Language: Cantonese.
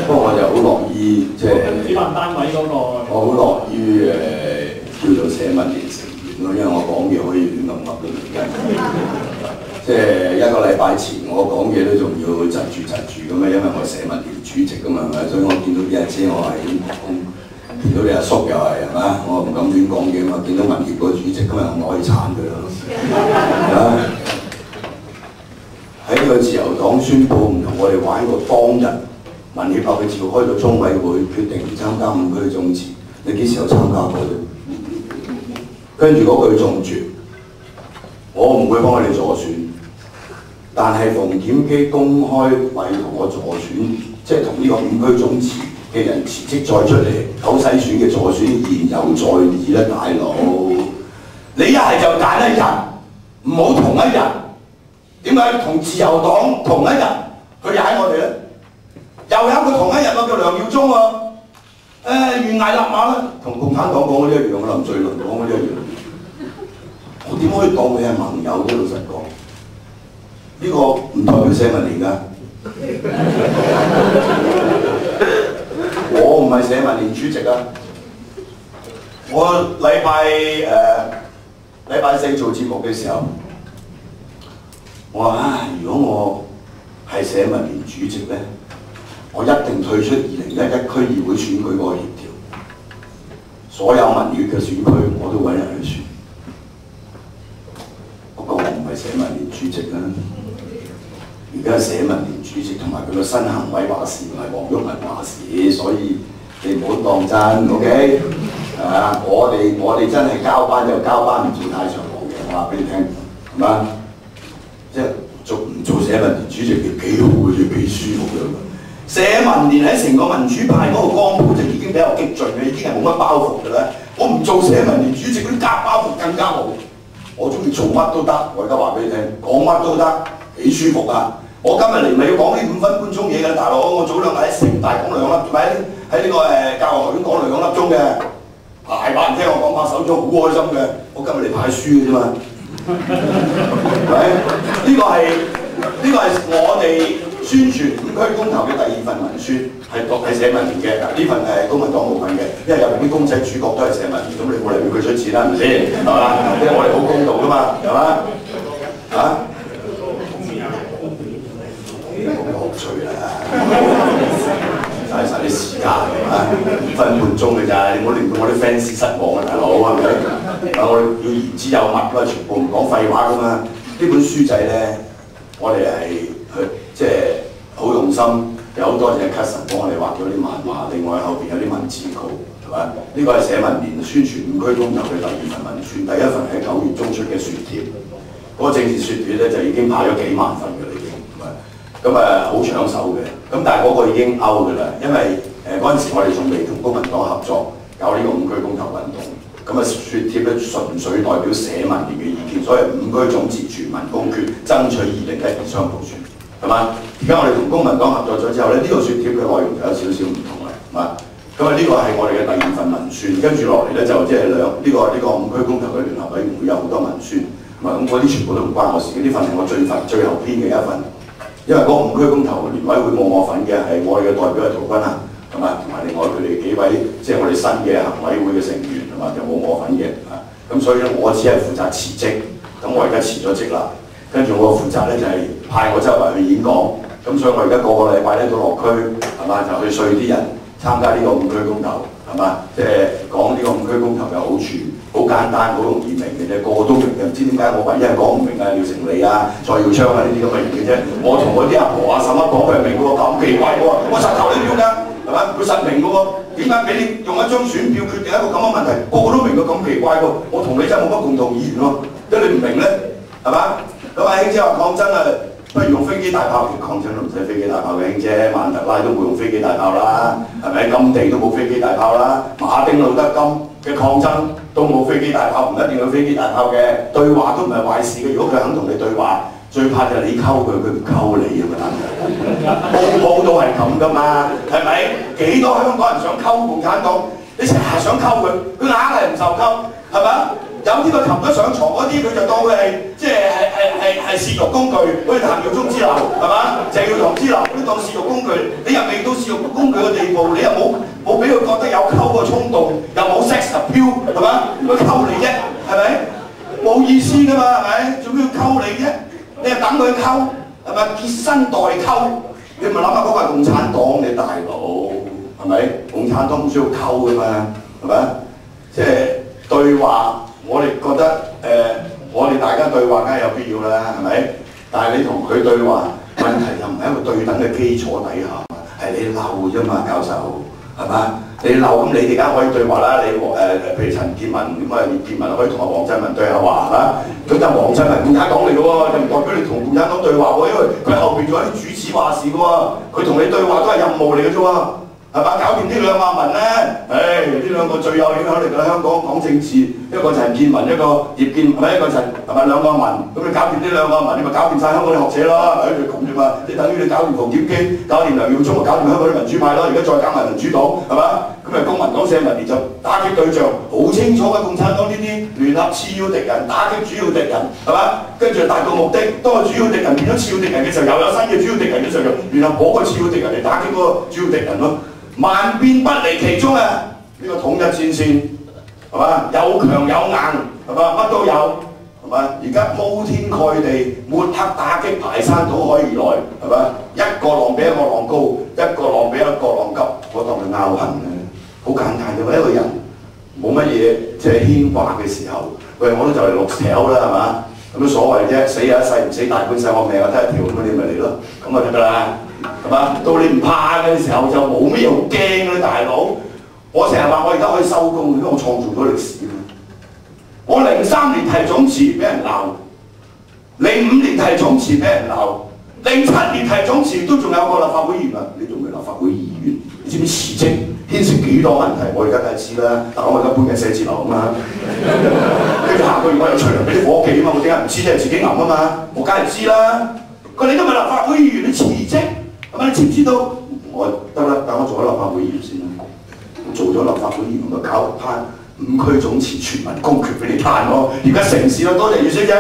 不過我就好樂意即係主辦單位嗰個，我好樂於叫做社民連成員咯，因為我講嘢可以亂咁噏都唔緊。即係一個禮拜前我講嘢都仲要窒住咁啊，因為我社民連主席㗎嘛，係咪？所以我見到啲阿姐我係點講？見到你阿叔又係嘛？我唔敢亂講嘢嘛。見到民協個主席今日我可以撐佢咯。喺呢個自由黨宣佈唔同我哋玩過當日民協佢召開咗中委會，決定唔參加5區總辭。你幾時有參加過啫？跟住嗰句仲絕，我唔會幫佢哋助選，但係馮檢基公開為同我助選，即係同呢個5區總辭嘅人辭職再出嚟搞篩選嘅助選言猶在耳啦，大佬！你一係就揀一日，唔好同一日。點解同自由黨同一日佢踩我哋咧？又有一個同一日喎，叫梁耀忠喎。懸崖勒馬啦，同共產黨講嗰啲一樣，林瑞麟講嗰啲一樣。我點可以當佢係盟友啫？老實講，呢、個唔代表社民連㗎。我唔係社民連主席啊！我禮拜4做節目嘅時候，我話如果我係社民連主席咧，我一定退出2011區議會選舉嗰個協調，所有民協嘅選區我都揾人去選。不過我唔係社民連主席啦，而家社民連主席同埋佢個新行委話事，唔係黃毓民話事，所以你唔好當真 ，OK？ 我哋真係交班就交班，唔做太長路嘅，我話俾你聽，係嘛？即係唔做社民連主席幾好嘅，幾舒服嘅。社民連喺成個民主派嗰個光譜就已經比較激進嘅，已經係冇乜包袱嘅啦。我唔做社民連主席嗰啲夾包袱更加好。我中意做乜都得，我而家話俾你聽，講乜都得，幾舒服啊！我今日嚟咪要講呢5分半鐘嘢嘅，大佬。我早兩日喺城大講2粒，喺呢個教育學院講2粒鐘嘅，大把人聽我講拍手掌，好開心嘅。我今日嚟派書嘅啫嘛，係咪？呢個係我哋宣傳5區公投嘅第2份文宣，係社民連嘅。呢份係公民黨冇份嘅，因為入邊啲公仔主角都係社民連，咁你冇理由要佢出錢啦，係咪先？係嘛？因為我哋好公道噶嘛，係嘛？嚇？好趣啦，嘥晒啲時間係嘛？2分半鐘嘅咋，你唔好令到我啲 fans 失望啊，大佬係咪？我哋要言之有物啦，全部唔講廢話噶嘛。呢本書仔咧，我哋係即係好用心，有好多謝 Cousin 幫我哋畫咗啲漫畫，另外後邊有啲文字稿，係嘛？呢個係社民連宣傳5區公投嘅第2份文宣，第1份喺9月中出嘅雪帖，嗰個政治雪帖咧就已經派咗幾萬份嘅啦，已經係咁好搶手嘅。咁但係嗰個已經 out 嘅啦，因為嗰陣時我哋仲未同公民黨合作搞呢個5區公投運動。咁雪帖咧純粹代表社民連嘅意見，所以5區總辭全民公決，爭取2012雙普選，係嘛？而家我哋同公民黨合作咗之後咧，呢個雪帖嘅內容就有少少唔同啦，係嘛？咁呢個係我哋嘅第2份文宣，跟住落嚟咧就即係呢個5區公投嘅聯合委員會有好多文宣，咁嗰啲全部都唔關我事嘅，呢份係我最後編嘅一份，因為嗰5區公投聯委會冇我份嘅，係我哋嘅代表係陶君行，係嘛？同埋另外佢哋幾位即係我哋新嘅行委會嘅成員，係嘛？就冇我份嘅，咁所以咧我只係負責辭職，咁我而家辭咗職啦，跟住我負責咧就係派我周圍去演講，咁所以我而家個禮拜咧都落區，係嘛？就去說啲人參加呢個5區公投，係嘛？即係講呢個5區公投嘅好處，好簡單，好容易明嘅啫，個個都明嘅。唔知點解我唯一係講唔明啊，廖成利啊、蔡耀昌啊呢啲咁嘅人嘅啫。我同嗰啲阿婆阿嬸講佢係明嘅喎，咁奇怪嘅喎，我實投你票㗎，係咪？佢實明嘅喎，點解俾你用一張選票決定一個咁嘅問題？個個都明嘅，咁奇怪喎，我同你真係冇乜共同語言喎，即係你唔明咧，係嘛？咁阿興姐話講真啊。不如用飛機大炮，講真都唔使飛機大炮嘅，興姐，曼特拉都冇用飛機大炮啦，係咪？甘地都冇飛機大炮啦，馬丁路德金嘅抗爭都冇飛機大炮，唔一定要飛機大炮嘅，對話都唔係壞事嘅。如果佢肯同你對話，最怕就係你溝佢，佢唔溝你啊嘛，鋪鋪都係咁噶嘛，係咪？幾多香港人想溝共產黨，你成日想溝佢，佢硬係唔受溝，係咪？有啲佢擒咗上床嗰啲，佢就當佢係即係泄慾工具，好似譚耀宗之流係嘛？鄭耀棠之流，你當泄慾工具，你又未到泄慾工具嘅地步，你又冇俾佢覺得有溝嘅衝動，又冇 sex appeal 係嘛？佢溝你啫，係咪？冇意思㗎嘛，係咪？做咩要溝你啫？你係等佢溝係咪？結身代溝，你咪諗下嗰個係共產黨你大佬係咪？共產黨唔需要溝㗎嘛，係咪？即係對話，我哋覺得我哋大家對話梗係有必要啦，係咪？但係你同佢對話，問題又唔係一個對等嘅基礎底下，係你漏啫嘛，教授係嘛？你漏咁你哋而家可以對話啦，你譬如陳健民咁啊，葉健民可以同阿黃振民對下話係嘛？咁但係黃振民共產黨嚟嘅喎，就唔代表你同共產黨對話喎，因為佢後邊仲有啲主持話事嘅喎，佢同你對話都係任務嚟嘅啫喎。係嘛？搞掂呢兩萬民咧，呢兩個最有影響力嘅香港講政治，一個陳健民，一個葉健，係咪一個陳係咪兩個民？咁你搞掂呢兩個民，你咪搞掂晒香港啲學者咯，就咁啫嘛。你等於你搞掂馮檢基，搞掂梁耀忠，搞掂香港啲民主派咯。而家再搞埋民主黨，係嘛？咁咪公民黨社民連就打擊對象好清楚嘅，共產黨呢啲聯合次要敵人，打擊主要敵人，係嘛？跟住達到目的，當個主要敵人變咗次要敵人嘅時候，又有新嘅主要敵人嘅時候，聯合嗰個次要敵人嚟打擊嗰個主要敵人咯。萬變不離其宗啊！呢個統一戰線係嘛？有強有硬係嘛？乜都有係嘛？而家鋪天蓋地抹黑打擊排山倒海而來係嘛？一個浪比一個浪高，一個浪比一個浪急，我當佢拗痕嘅，好簡單嘅。一個人冇乜嘢即係牽掛嘅時候，喂，我都就嚟6條啦係嘛？咁都所謂啫，死啊一世唔死大半世我命啊得一條，咁你咪嚟咯，咁就得㗎啦。係嘛？到你唔怕嘅時候就冇咩好驚嘅大佬。我成日話我而家可以收工，因為我創造咗歷史。我03年提總辭俾人鬧，05年提總辭俾人鬧，07年提總辭都仲有個立法會議員啊！你仲未立法會議員？你知唔知辭職牽涉幾多問題？我而家梗係知啦，但我而家搬緊寫字樓啊嘛。跟住下個月我又出糧俾啲伙計啊嘛，我點解唔知啫？自己揞啊嘛，我梗係知啦。佢你今日立法會議員你辭職？係咪？你知唔知道？我得啦，等我做咗立法會議員先啦。做咗立法會議員咪搞攤5區總辭全民公決俾你攤咯。而家城市啦，多謝葉先生。